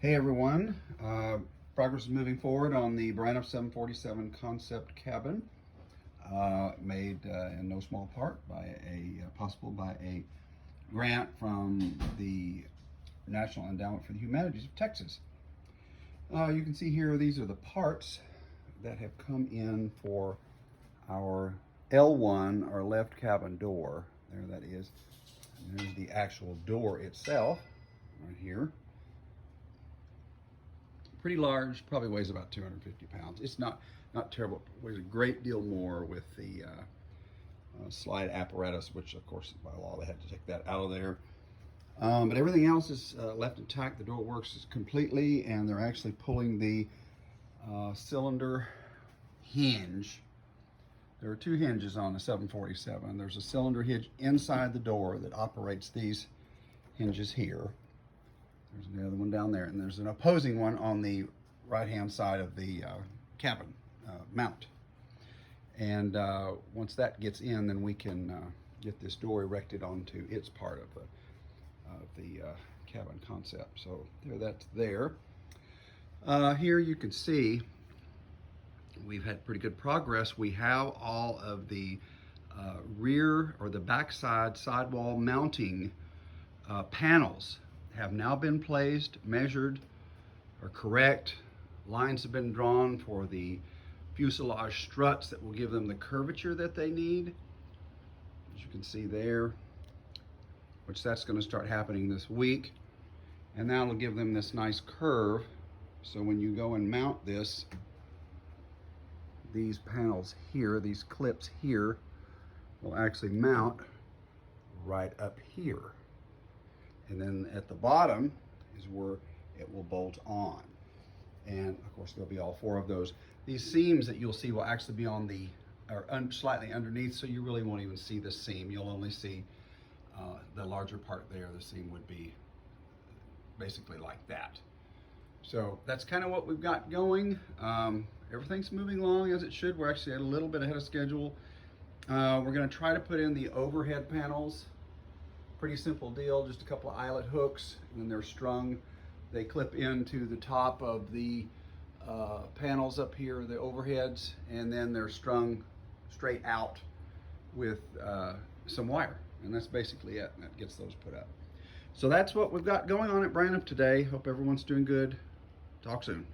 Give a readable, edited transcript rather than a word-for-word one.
Hey everyone, progress is moving forward on the Braniff 747 concept cabin, made in no small part by by a grant from the National Endowment for the Humanities of Texas. You can see here these are the parts that have come in for our L1, our left cabin door. There that is. And there's the actual door itself right here. Pretty large, probably weighs about 250 pounds. It's not terrible. It weighs a great deal more with the slide apparatus, which of course by law they had to take that out of there. But everything else is left intact. The door works completely, and they're actually pulling the cylinder hinge. There are two hinges on the 747. There's a cylinder hinge inside the door that operates these hinges here. There's the other one down there, and there's an opposing one on the right-hand side of the cabin mount. And once that gets in, then we can get this door erected onto its part of the cabin concept. So that's there. Here you can see we've had pretty good progress. We have all of the rear or the backside sidewall mounting panels have now been placed, measured, are correct. Lines have been drawn for the fuselage struts that will give them the curvature that they need. As you can see there, which that's going to start happening this week. And that'll give them this nice curve. So when you go and mount this, these panels here, these clips here, will actually mount right up here. And then at the bottom is where it will bolt on. And of course there'll be all four of those. These seams that you'll see will actually be on the, or slightly underneath, so you really won't even see the seam. You'll only see the larger part there. The seam would be basically like that. So that's kind of what we've got going. Everything's moving along as it should. We're actually a little bit ahead of schedule. We're going to try to put in the overhead panels. Pretty simple deal, just a couple of eyelet hooks, and they're strung. They clip into the top of the panels up here, the overheads, and then they're strung straight out with some wire. And that's basically it, and that gets those put up. So that's what we've got going on at Braniff today. Hope everyone's doing good. Talk soon.